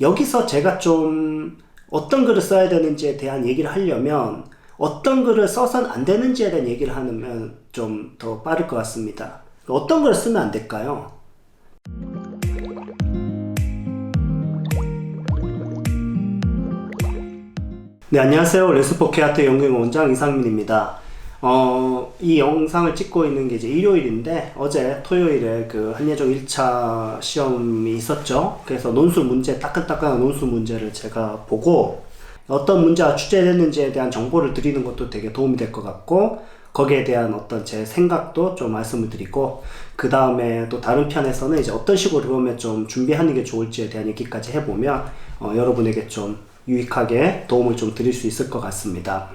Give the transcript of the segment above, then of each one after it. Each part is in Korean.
여기서 제가 좀 어떤 글을 써야 되는지에 대한 얘기를 하려면 어떤 글을 써선 안 되는지에 대한 얘기를 하면 좀 더 빠를 것 같습니다. 어떤 글을 쓰면 안 될까요? 네, 안녕하세요. 레스포케아트 연구원 원장 이상민입니다. 이 영상을 찍고 있는 게 이제 일요일인데, 어제 토요일에 그 한예종 1차 시험이 있었죠. 그래서 논술 문제, 따끈따끈한 논술 문제를 제가 보고, 어떤 문제가 출제됐는지에 대한 정보를 드리는 것도 되게 도움이 될 것 같고, 거기에 대한 어떤 제 생각도 좀 말씀을 드리고, 그 다음에 또 다른 편에서는 이제 어떤 식으로 그러면 좀 준비하는 게 좋을지에 대한 얘기까지 해보면, 여러분에게 좀 유익하게 도움을 좀 드릴 수 있을 것 같습니다.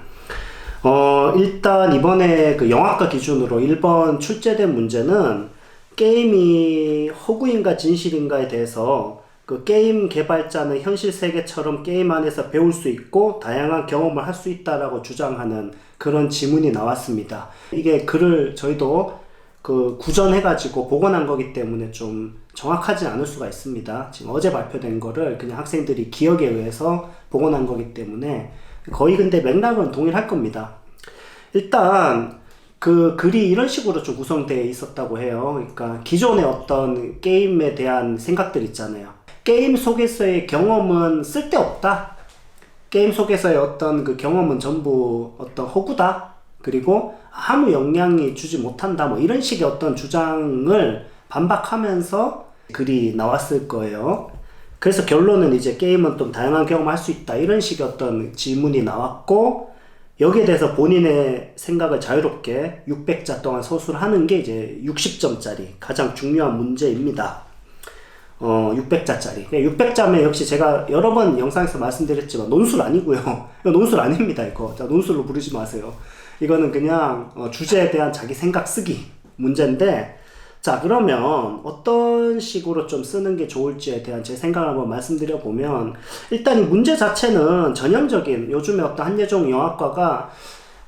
일단 이번에 그 영화과 기준으로 1번 출제된 문제는 게임이 허구인가 진실인가에 대해서 그 게임 개발자는 현실 세계처럼 게임 안에서 배울 수 있고 다양한 경험을 할 수 있다라고 주장하는 그런 지문이 나왔습니다. 이게 글을 저희도 그 구전해가지고 복원한 거기 때문에 좀 정확하지 않을 수가 있습니다. 지금 어제 발표된 거를 그냥 학생들이 기억에 의해서 복원한 거기 때문에 거의 근데 맥락은 동일할 겁니다. 일단 그 글이 이런 식으로 좀 구성되어 있었다고 해요. 그러니까 기존의 어떤 게임에 대한 생각들 있잖아요. 게임 속에서의 경험은 쓸데없다. 게임 속에서의 어떤 그 경험은 전부 어떤 허구다. 그리고 아무 영향이 주지 못한다. 뭐 이런 식의 어떤 주장을 반박하면서 글이 나왔을 거예요. 그래서 결론은 이제 게임은 좀 다양한 경험을 할 수 있다. 이런 식의 어떤 질문이 나왔고, 여기에 대해서 본인의 생각을 자유롭게 600자 동안 서술하는 게 이제 60점짜리 가장 중요한 문제입니다. 600자짜리. 600자면 역시 제가 여러 번 영상에서 말씀드렸지만 논술 아니고요. 논술 아닙니다, 이거. 자, 논술로 부르지 마세요. 이거는 그냥 주제에 대한 자기 생각 쓰기 문제인데, 자, 그러면 어떤 식으로 좀 쓰는 게 좋을지에 대한 제 생각을 한번 말씀드려 보면, 일단 이 문제 자체는 전형적인 요즘에 어떤 한예종 영화과가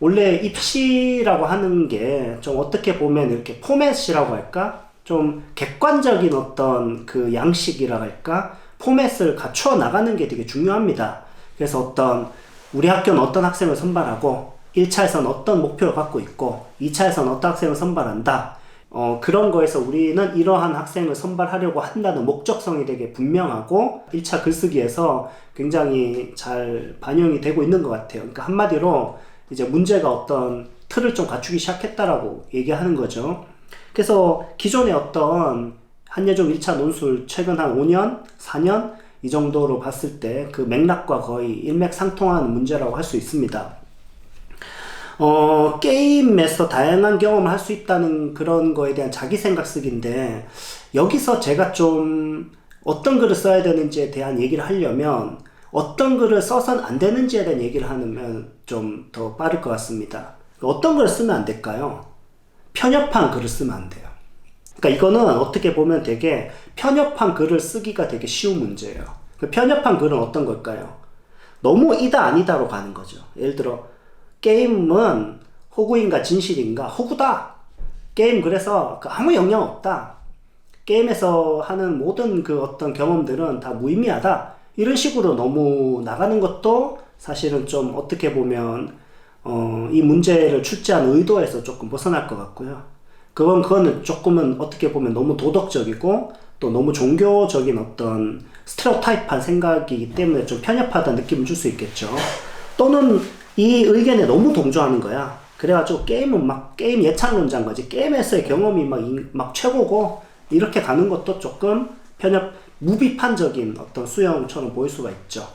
원래 입시라고 하는 게 좀 어떻게 보면 이렇게 포맷이라고 할까? 좀 객관적인 어떤 그 양식이라고 할까? 포맷을 갖추어 나가는 게 되게 중요합니다. 그래서 어떤 우리 학교는 어떤 학생을 선발하고 1차에서는 어떤 목표를 갖고 있고 2차에서는 어떤 학생을 선발한다. 그런 거에서 우리는 이러한 학생을 선발하려고 한다는 목적성이 되게 분명하고 1차 글쓰기에서 굉장히 잘 반영이 되고 있는 것 같아요. 그러니까 한마디로 이제 문제가 어떤 틀을 좀 갖추기 시작했다라고 얘기하는 거죠. 그래서 기존의 어떤 한예종 1차 논술 최근 한 5년, 4년 이 정도로 봤을 때 그 맥락과 거의 일맥상통하는 문제라고 할 수 있습니다. 게임에서 다양한 경험을 할 수 있다는 그런 거에 대한 자기 생각 쓰기인데, 여기서 제가 좀 어떤 글을 써야 되는지에 대한 얘기를 하려면 어떤 글을 써선 안 되는지에 대한 얘기를 하면 좀 더 빠를 것 같습니다. 어떤 글을 쓰면 안 될까요? 편협한 글을 쓰면 안 돼요. 그러니까 이거는 어떻게 보면 되게 편협한 글을 쓰기가 되게 쉬운 문제예요. 그 편협한 글은 어떤 걸까요? 너무 이다 아니다로 가는 거죠. 예를 들어 게임은 허구인가 진실인가? 허구다. 게임 그래서 아무 영향 없다. 게임에서 하는 모든 그 어떤 경험들은 다 무의미하다. 이런 식으로 너무 나가는 것도 사실은 좀 어떻게 보면 이 문제를 출제한 의도에서 조금 벗어날 것 같고요. 그거는 조금은 어떻게 보면 너무 도덕적이고 또 너무 종교적인 어떤 스테레오타입한 생각이기 때문에 좀 편협하다는 느낌을 줄 수 있겠죠. 또는 이 의견에 너무 동조하는 거야. 그래가지고 게임은 막 게임 예찬론자인 거지. 게임에서의 경험이 막 최고고 이렇게 가는 것도 조금 무비판적인 어떤 수용처럼 보일 수가 있죠.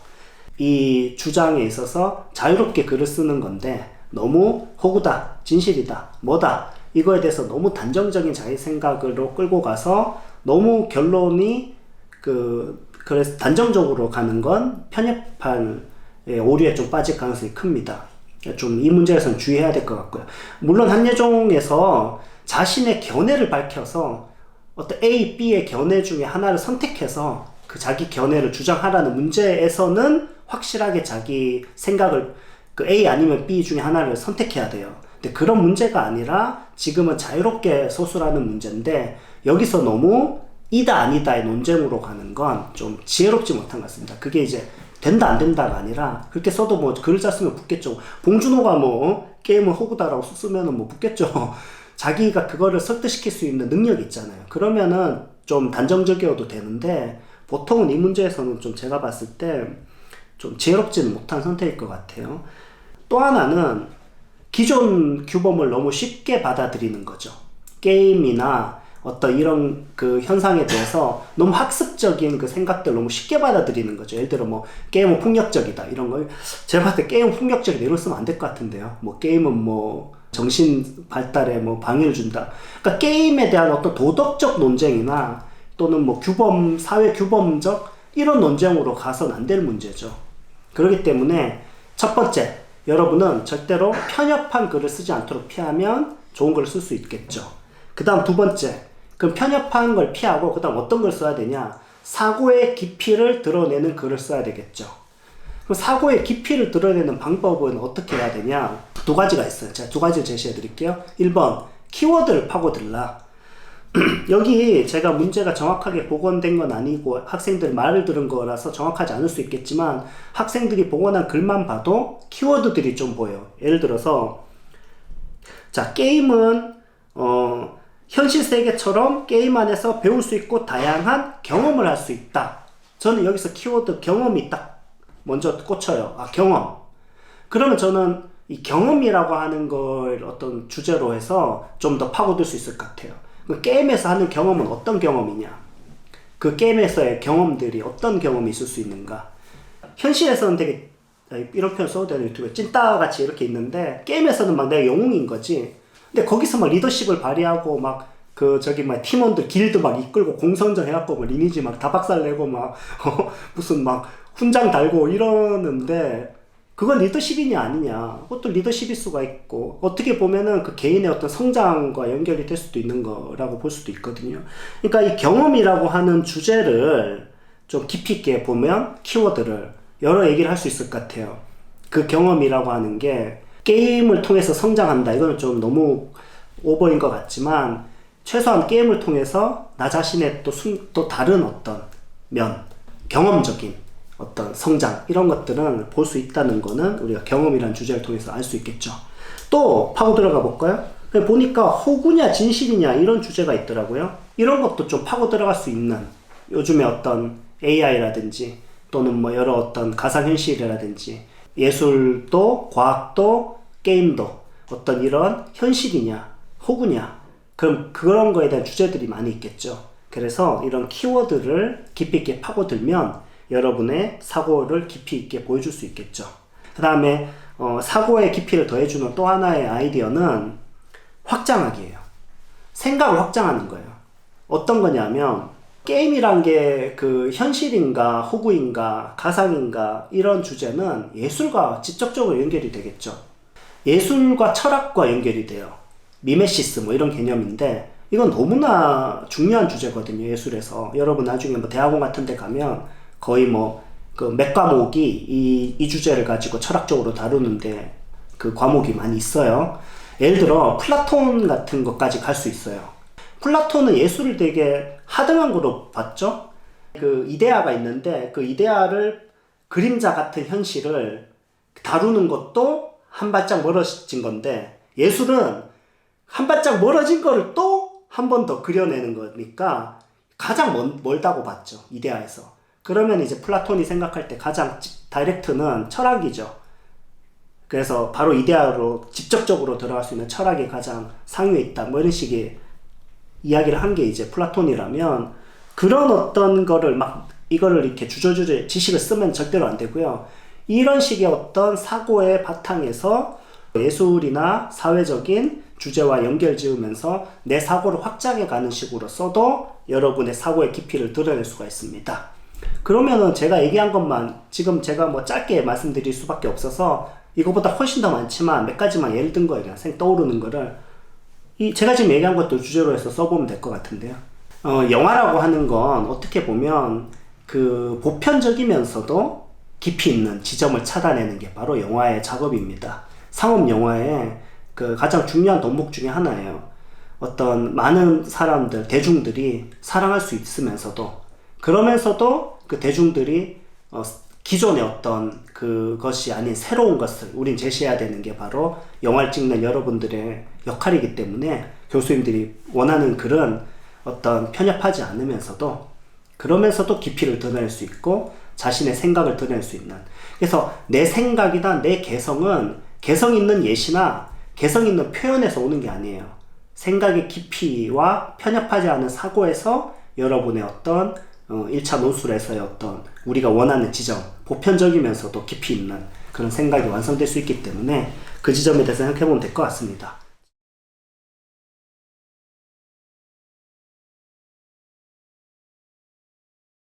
이 주장에 있어서 자유롭게 글을 쓰는 건데 너무 허구다, 진실이다, 뭐다 이거에 대해서 너무 단정적인 자기 생각으로 끌고 가서 너무 결론이 그래서 단정적으로 가는 건 편협한 오류에 좀 빠질 가능성이 큽니다. 좀 이 문제에서는 주의해야 될 것 같고요. 물론 한예종에서 자신의 견해를 밝혀서 어떤 A, B의 견해 중에 하나를 선택해서 그 자기 견해를 주장하라는 문제에서는 확실하게 자기 생각을 그 A 아니면 B 중에 하나를 선택해야 돼요. 근데 그런 문제가 아니라 지금은 자유롭게 서술하는 문제인데 여기서 너무 이다 아니다의 논쟁으로 가는 건 좀 지혜롭지 못한 것 같습니다. 그게 이제 된다 안 된다가 아니라 그렇게 써도 뭐 글을 짰으면 붙겠죠. 봉준호가 뭐 게임은 호구다라고 쓰면은 뭐 붙겠죠. 자기가 그거를 설득시킬 수 있는 능력이 있잖아요. 그러면은 좀 단정적이어도 되는데 보통은 이 문제에서는 좀 제가 봤을 때 좀 지혜롭지는 못한 선택일 것 같아요. 또 하나는 기존 규범을 너무 쉽게 받아들이는 거죠. 게임이나 어떤 이런 그 현상에 대해서 너무 학습적인 그 생각들 너무 쉽게 받아들이는 거죠. 예를 들어 뭐 게임은 폭력적이다 이런 걸 제가 봤을 때 게임은 폭력적이다 이걸 쓰면 안 될 것 같은데요. 뭐 게임은 뭐 정신 발달에 뭐 방해를 준다. 그러니까 게임에 대한 어떤 도덕적 논쟁이나 또는 뭐 규범 사회 규범적 이런 논쟁으로 가서는 안 될 문제죠. 그렇기 때문에 첫 번째 여러분은 절대로 편협한 글을 쓰지 않도록 피하면 좋은 글을 쓸 수 있겠죠. 그 다음 두 번째, 그럼 편협한 걸 피하고 그 다음 어떤 걸 써야 되냐? 사고의 깊이를 드러내는 글을 써야 되겠죠. 그럼 사고의 깊이를 드러내는 방법은 어떻게 해야 되냐? 두 가지가 있어요. 제가 두 가지를 제시해 드릴게요. 1번, 키워드를 파고들라. 여기 제가 문제가 정확하게 복원된 건 아니고 학생들 말을 들은 거라서 정확하지 않을 수 있겠지만 학생들이 복원한 글만 봐도 키워드들이 좀 보여요. 예를 들어서 자, 게임은 현실 세계처럼 게임 안에서 배울 수 있고 다양한 경험을 할 수 있다. 저는 여기서 키워드 경험이 딱 먼저 꽂혀요. 아, 경험. 그러면 저는 이 경험이라고 하는 걸 어떤 주제로 해서 좀 더 파고들 수 있을 것 같아요. 그 게임에서 하는 경험은 어떤 경험이냐? 그 게임에서의 경험들이 어떤 경험이 있을 수 있는가? 현실에서는 되게 이런 표현 써도 되는 유튜브에 찐따같이 이렇게 있는데 게임에서는 막 내가 영웅인 거지. 근데 거기서 막 리더십을 발휘하고 막 그 저기 막 팀원들 길드 막 이끌고 공성전 해갖고 막 리니지 막 다 박살내고 막 무슨 막 훈장 달고 이러는데 그건 리더십이냐 아니냐. 그것도 리더십일 수가 있고 어떻게 보면은 그 개인의 어떤 성장과 연결이 될 수도 있는 거라고 볼 수도 있거든요. 그러니까 이 경험이라고 하는 주제를 좀 깊이 있게 보면 키워드를 여러 얘기를 할 수 있을 것 같아요. 그 경험이라고 하는 게 게임을 통해서 성장한다. 이거는 좀 너무 오버인 것 같지만 최소한 게임을 통해서 나 자신의 또 다른 어떤 면, 경험적인 어떤 성장 이런 것들은 볼 수 있다는 거는 우리가 경험이라는 주제를 통해서 알 수 있겠죠. 또 파고 들어가 볼까요? 보니까 호구냐 진실이냐 이런 주제가 있더라고요. 이런 것도 좀 파고 들어갈 수 있는 요즘에 어떤 AI라든지 또는 뭐 여러 어떤 가상현실이라든지 예술도 과학도 게임도 어떤 이런 현실이냐 호구냐 그럼 그런 거에 대한 주제들이 많이 있겠죠. 그래서 이런 키워드를 깊이 있게 파고들면 여러분의 사고를 깊이 있게 보여줄 수 있겠죠. 그 다음에 사고의 깊이를 더해주는 또 하나의 아이디어는 확장하기예요. 생각을 확장하는 거예요. 어떤 거냐면 게임이란 게 그 현실인가 호구인가 가상인가 이런 주제는 예술과 직접적으로 연결이 되겠죠. 예술과 철학과 연결이 돼요. 미메시스 뭐 이런 개념인데 이건 너무나 중요한 주제거든요. 예술에서 여러분 나중에 뭐 대학원 같은 데 가면 거의 뭐 그 몇 과목이 이 주제를 가지고 철학적으로 다루는데 그 과목이 많이 있어요. 예를 들어 플라톤 같은 것까지 갈 수 있어요. 플라톤은 예술을 되게 하등한 거로 봤죠. 그 이데아가 있는데 그 이데아를 그림자 같은 현실을 다루는 것도 한 발짝 멀어진 건데 예술은 한 발짝 멀어진 거를 또 한 번 더 그려내는 거니까 가장 멀다고 봤죠. 이데아에서. 그러면 이제 플라톤이 생각할 때 가장 다이렉트는 철학이죠. 그래서 바로 이데아로 직접적으로 들어갈 수 있는 철학이 가장 상위에 있다. 뭐 이런 식의 이야기를 한 게 이제 플라톤이라면 그런 어떤 거를 막 이거를 이렇게 주저주저 지식을 쓰면 절대로 안 되고요. 이런 식의 어떤 사고의 바탕에서 예술이나 사회적인 주제와 연결 지으면서 내 사고를 확장해 가는 식으로 써도 여러분의 사고의 깊이를 드러낼 수가 있습니다. 그러면은 제가 얘기한 것만 지금 제가 뭐 짧게 말씀드릴 수밖에 없어서 이거보다 훨씬 더 많지만 몇 가지만 예를 든 거예요. 그냥 떠오르는 거를 제가 지금 얘기한 것도 주제로 해서 써보면 될 것 같은데요. 영화라고 하는 건 어떻게 보면 그 보편적이면서도 깊이 있는 지점을 찾아내는 게 바로 영화의 작업입니다. 상업 영화의 그 가장 중요한 덕목 중에 하나예요. 어떤 많은 사람들, 대중들이 사랑할 수 있으면서도, 그러면서도 그 대중들이 기존의 어떤 그것이 아닌 새로운 것을 우린 제시해야 되는 게 바로 영화를 찍는 여러분들의 역할이기 때문에 교수님들이 원하는 글은 어떤 편협하지 않으면서도, 그러면서도 깊이를 드러낼 수 있고 자신의 생각을 드러낼 수 있는, 그래서 내 생각이나 내 개성은 개성 있는 예시나 개성 있는 표현에서 오는 게 아니에요. 생각의 깊이와 편협하지 않은 사고에서 여러분의 어떤 1차 논술에서의 어떤 우리가 원하는 지점, 보편적이면서도 깊이 있는 그런 생각이 완성될 수 있기 때문에 그 지점에 대해서 생각해보면 될 것 같습니다.